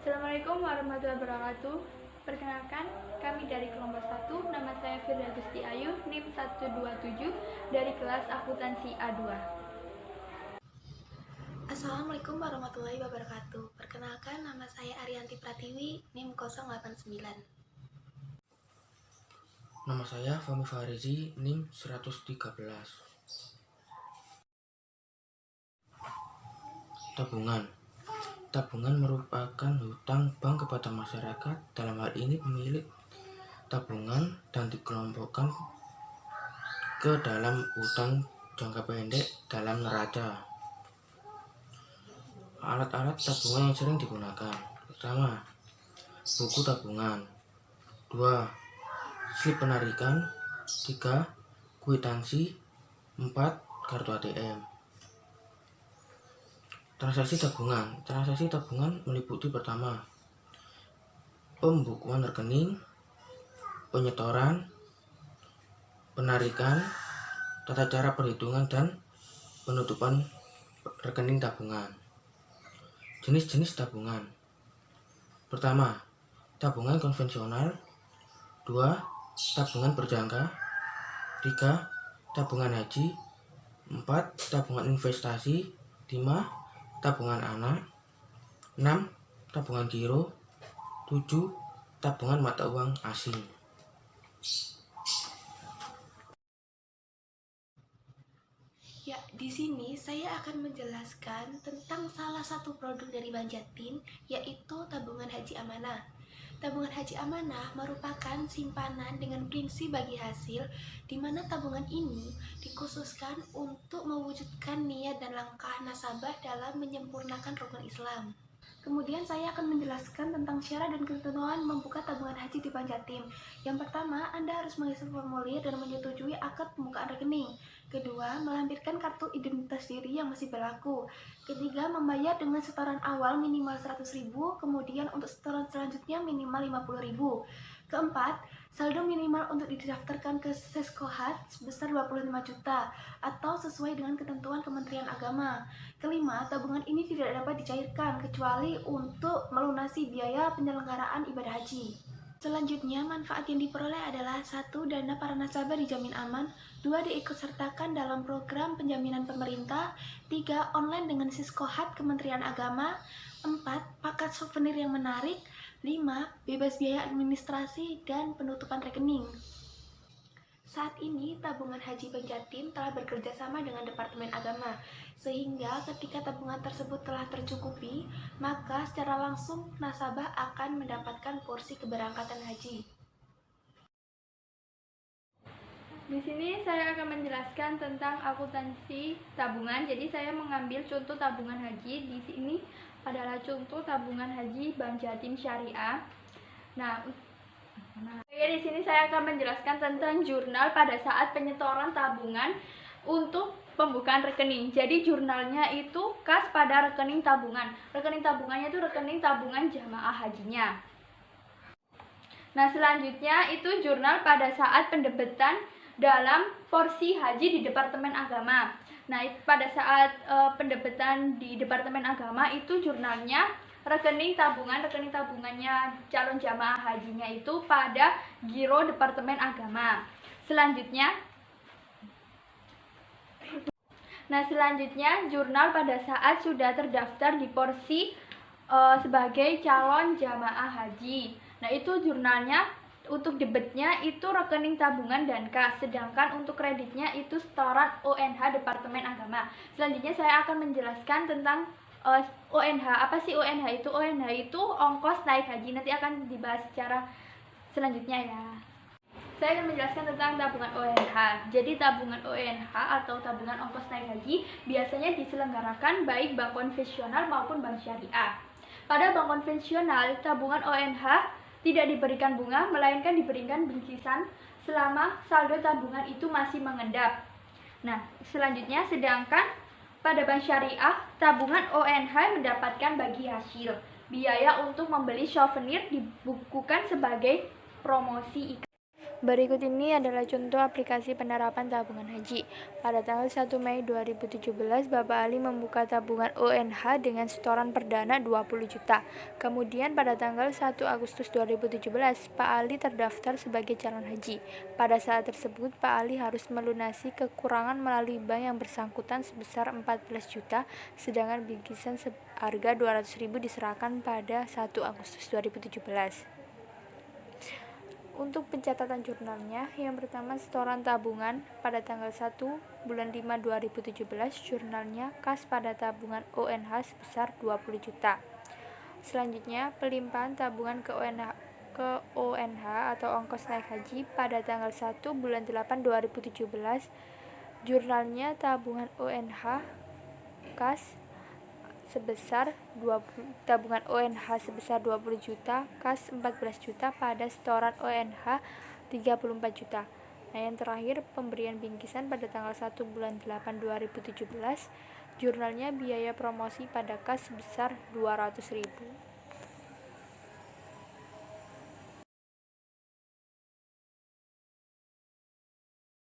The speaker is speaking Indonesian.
Assalamualaikum warahmatullahi wabarakatuh. Perkenalkan, kami dari kelompok 1, nama saya Firda Gusti Ayu, NIM 127 dari kelas akuntansi A2. Assalamualaikum warahmatullahi wabarakatuh. Perkenalkan, nama saya Arianti Pratiwi, NIM 089. Nama saya Fahmi Farizi, NIM 113. Tabungan merupakan hutang bank kepada masyarakat, dalam hal ini pemilik tabungan, dan dikelompokkan ke dalam hutang jangka pendek dalam neraca. Alat-alat tabungan yang sering digunakan: pertama, buku tabungan; 2, slip penarikan; 3, kwitansi; 4, kartu ATM. Transaksi tabungan meliputi: pertama, pembukuan rekening, penyetoran, penarikan, tata cara perhitungan, dan penutupan rekening tabungan. Jenis-jenis tabungan: pertama, tabungan konvensional; 2, tabungan berjangka; 3, tabungan haji; 4, tabungan investasi; 5, tabungan anak; 6, tabungan giro; 7, tabungan mata uang asing. Ya, di sini saya akan menjelaskan tentang salah satu produk dari Bank Jatim, yaitu tabungan haji amanah. Tabungan haji amanah merupakan simpanan dengan prinsip bagi hasil, di mana tabungan ini dikhususkan untuk mewujudkan niat dan langkah nasabah dalam menyempurnakan rukun Islam. Kemudian saya akan menjelaskan tentang syarat dan ketentuan membuka tabungan haji di Bank Jatim. Yang pertama, Anda harus mengisi formulir dan menyetujui akad pembukaan rekening. Kedua, melampirkan kartu identitas diri yang masih berlaku. Ketiga, membayar dengan setoran awal minimal 100.000, kemudian untuk setoran selanjutnya minimal 50.000. Keempat, saldo minimal untuk didaftarkan ke Seskohat sebesar 25 juta atau sesuai dengan ketentuan Kementerian Agama. Kelima, tabungan ini tidak dapat dicairkan kecuali untuk melunasi biaya penyelenggaraan ibadah haji. Selanjutnya, manfaat yang diperoleh adalah: 1. Dana para nasabah dijamin aman; 2. diikutsertakan dalam program penjaminan pemerintah; 3. Online dengan Seskohat Kementerian Agama; 4. Paket souvenir yang menarik; 5. Bebas biaya administrasi dan penutupan rekening. Saat ini, tabungan haji Bank Jatim telah bekerja sama dengan Departemen Agama, sehingga ketika tabungan tersebut telah tercukupi, maka secara langsung nasabah akan mendapatkan porsi keberangkatan haji. Di sini saya akan menjelaskan tentang akuntansi tabungan. Jadi saya mengambil contoh tabungan haji. Di sini adalah contoh tabungan haji Bank Jatim Syariah. Di sini saya akan menjelaskan tentang jurnal pada saat penyetoran tabungan untuk pembukaan rekening. Jadi jurnalnya itu khas pada rekening tabungan. Rekening tabungannya itu rekening tabungan jamaah hajinya. Nah, selanjutnya itu jurnal pada saat pendebetan dalam porsi haji di Departemen Agama. Nah, pada saat pendebetan di Departemen Agama itu jurnalnya rekening tabungannya calon jamaah hajinya itu pada giro Departemen Agama. Selanjutnya jurnal pada saat sudah terdaftar di porsi sebagai calon jamaah haji. Nah, itu jurnalnya untuk debitnya itu rekening tabungan dan kas, sedangkan untuk kreditnya itu setoran ONH Departemen Agama. Selanjutnya saya akan menjelaskan tentang ONH. Apa sih ONH itu? ONH itu ongkos naik haji. Nanti akan dibahas secara selanjutnya ya. Saya akan menjelaskan tentang tabungan ONH. Jadi tabungan ONH atau tabungan ongkos naik haji biasanya diselenggarakan baik bank konvensional maupun bank syariah. Pada bank konvensional, tabungan ONH tidak diberikan bunga, melainkan diberikan bingkisan selama saldo tabungan itu masih mengendap. Nah, selanjutnya sedangkan pada bank syariah, tabungan ONH mendapatkan bagi hasil. Biaya untuk membeli souvenir dibukukan sebagai promosi iklan. Berikut ini adalah contoh aplikasi penerapan tabungan haji. Pada tanggal 1 Mei 2017, Bapak Ali membuka tabungan ONH dengan setoran perdana 20 juta. Kemudian pada tanggal 1 Agustus 2017, Pak Ali terdaftar sebagai calon haji. Pada saat tersebut, Pak Ali harus melunasi kekurangan melalui bank yang bersangkutan sebesar 14 juta, sedangkan bingkisan seharga 200.000 diserahkan pada 1 Agustus 2017. Untuk pencatatan jurnalnya, yang pertama setoran tabungan pada tanggal 1 bulan 5 2017, jurnalnya kas pada tabungan ONH sebesar 20 juta. Selanjutnya, pelimpahan tabungan ke ONH atau ongkos naik haji pada tanggal 1 bulan 8 2017, jurnalnya tabungan ONH kas sebesar 20 juta, kas 14 juta pada setoran ONH 34 juta. Nah, yang terakhir pemberian bingkisan pada tanggal 1 bulan 8 2017, jurnalnya biaya promosi pada kas sebesar 200.000.